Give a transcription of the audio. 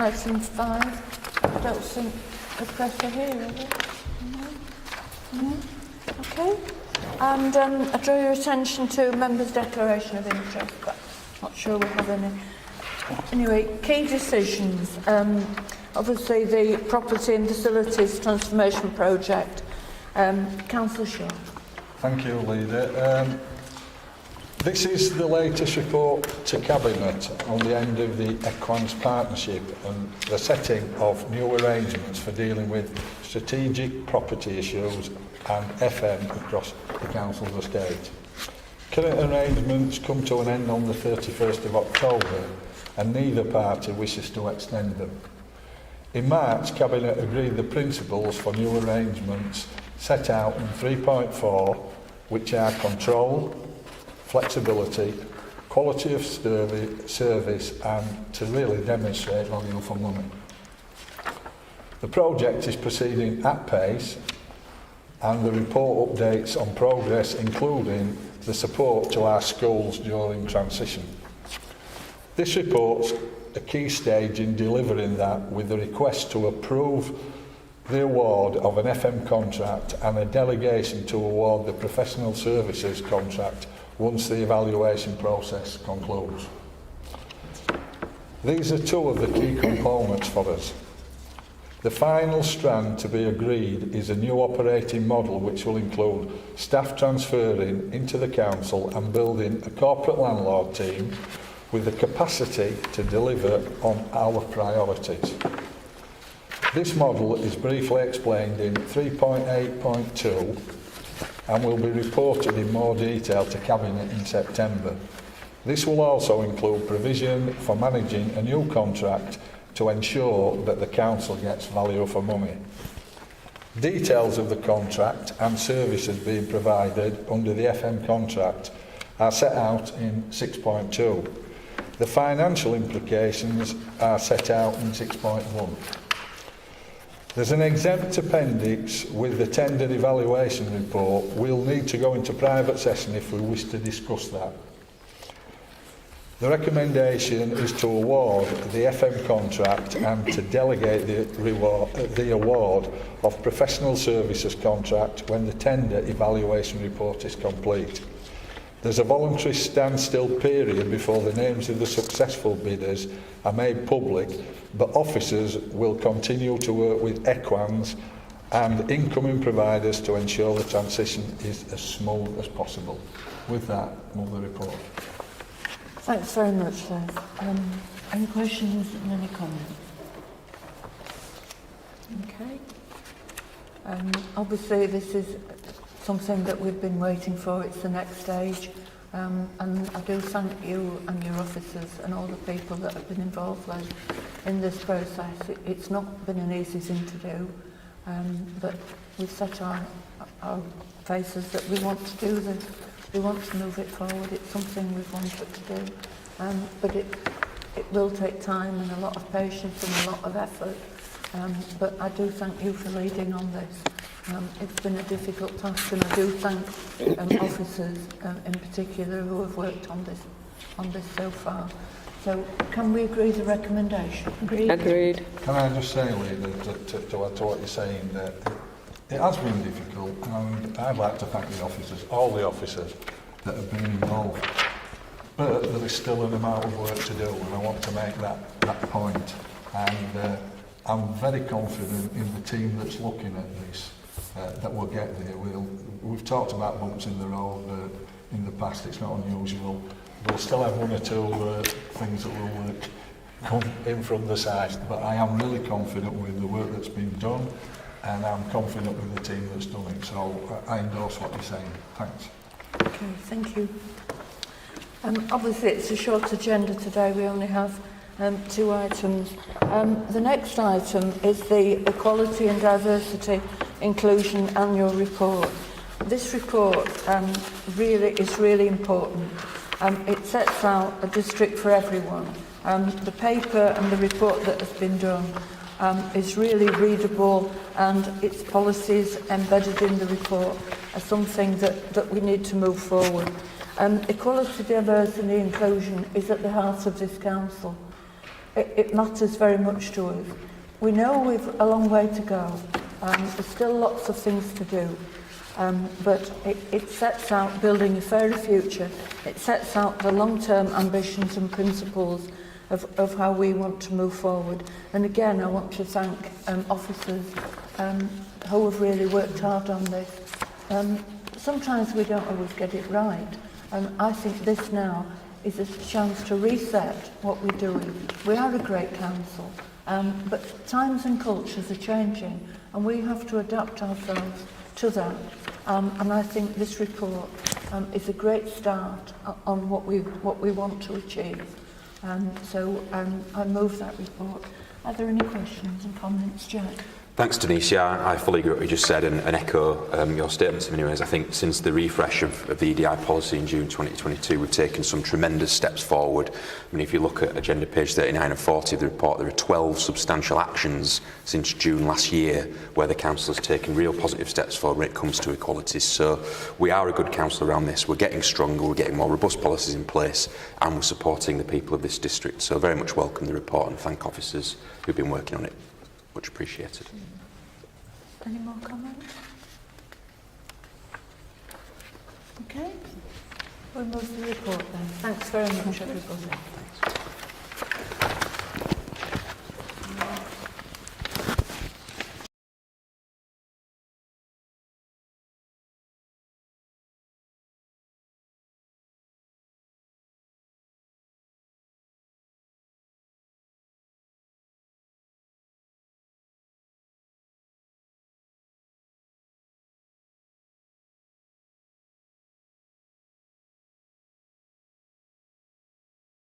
item 5. I don't think the press are here, are they? No? No? Okay. And I draw your attention to members' declaration of interest, but not sure we have any. Anyway, key decisions. Obviously, the property and facilities transformation project. Councillor Shaw. Thank you, Leader. This is the latest report to Cabinet on the end of the Equans partnership and the setting of new arrangements for dealing with strategic property issues and FM across the Council's estate. Current arrangements come to an end on the 31st of October and neither party wishes to extend them. In March, Cabinet agreed the principles for new arrangements set out in 3.4, which are control, flexibility, quality of service and to really demonstrate value for money. The project is proceeding at pace and the report updates on progress including the support to our schools during transition. This report's a key stage in delivering that with the request to approve the award of an FM contract and a delegation to award the professional services contract once the evaluation process concludes. These are two of the key components for us. The final strand to be agreed is a new operating model which will include staff transferring into the council and building a corporate landlord team with the capacity to deliver on our priorities. This model is briefly explained in 3.8.2 and will be reported in more detail to Cabinet in September. This will also include provision for managing a new contract to ensure that the council gets value for money. Details of the contract and services being provided under the FM contract are set out in 6.2. The financial implications are set out in 6.1. There's an exempt appendix with the tender evaluation report. We'll need to go into private session if we wish to discuss that. The recommendation is to award the FM contract and to delegate the award of professional services contract when the tender evaluation report is complete. There's a voluntary standstill period before the names of the successful bidders are made public, but officers will continue to work with Equans and incoming providers to ensure the transition is as smooth as possible. With that, move the report. Thanks very much, Les. Any questions and any comments? Okay. Obviously, this is something that we've been waiting for. It's the next stage. And I do thank you and your officers and all the people that have been involved in this process. It's not been an easy thing to do, but we've set our faces that we want to do this. We want to move it forward. It's something we've wanted to do, but it will take time and a lot of patience and a lot of effort. But I do thank you for leading on this. It's been a difficult task, and I do thank officers in particular who have worked on this so far. So, can we agree the recommendation? Agreed? Agreed. Can I just say, Lee, to add to what you're saying, that it has been difficult, and I'd like to thank the officers, all the officers that have been involved. But there is still an amount of work to do, and I want to make that point. And I'm very confident in the team that's looking at this, that we'll get there. We've talked about bumps in the road in the past, it's not unusual. We'll still have one or two things that will come in from the side, but I am really confident with the work that's been done, and I'm confident with the team that's done it. So I endorse what you're saying. Thanks. Okay, thank you. Obviously, it's a short agenda today. We only have 2 items. The next item is the Equality and Diversity Inclusion Annual Report. This report is really important. It sets out a district for everyone. The paper and the report that has been done is really readable, and its policies embedded in the report are something that we need to move forward. Equality, diversity and inclusion is at the heart of this council. it matters very much to us. We know we've a long way to go. There's still lots of things to do. But it sets out building a fairer future. It sets out the long-term ambitions and principles of how we want to move forward. And again, I want to thank officers who have really worked hard on this. Sometimes we don't always get it right. I think this now is a chance to reset what we're doing. We are a great council, but times and cultures are changing, and we have to adapt ourselves to that. And I think this report is a great start on what we want to achieve. So I move that report. Are there any questions and comments, Jack? Thanks, Denise. Yeah, I fully agree with what you just said and echo your statements in many ways. I think since the refresh of the EDI policy in June 2022, we've taken some tremendous steps forward. I mean, if you look at agenda page 39 and 40 of the report, there are 12 substantial actions since June last year where the council has taken real positive steps forward when it comes to equalities. So we are a good council around this. We're getting stronger, we're getting more robust policies in place, and we're supporting the people of this district. So very much welcome the report and thank officers who've been working on it. Much appreciated. Any more comments? Okay. We'll move the report then. Thanks very much, everybody.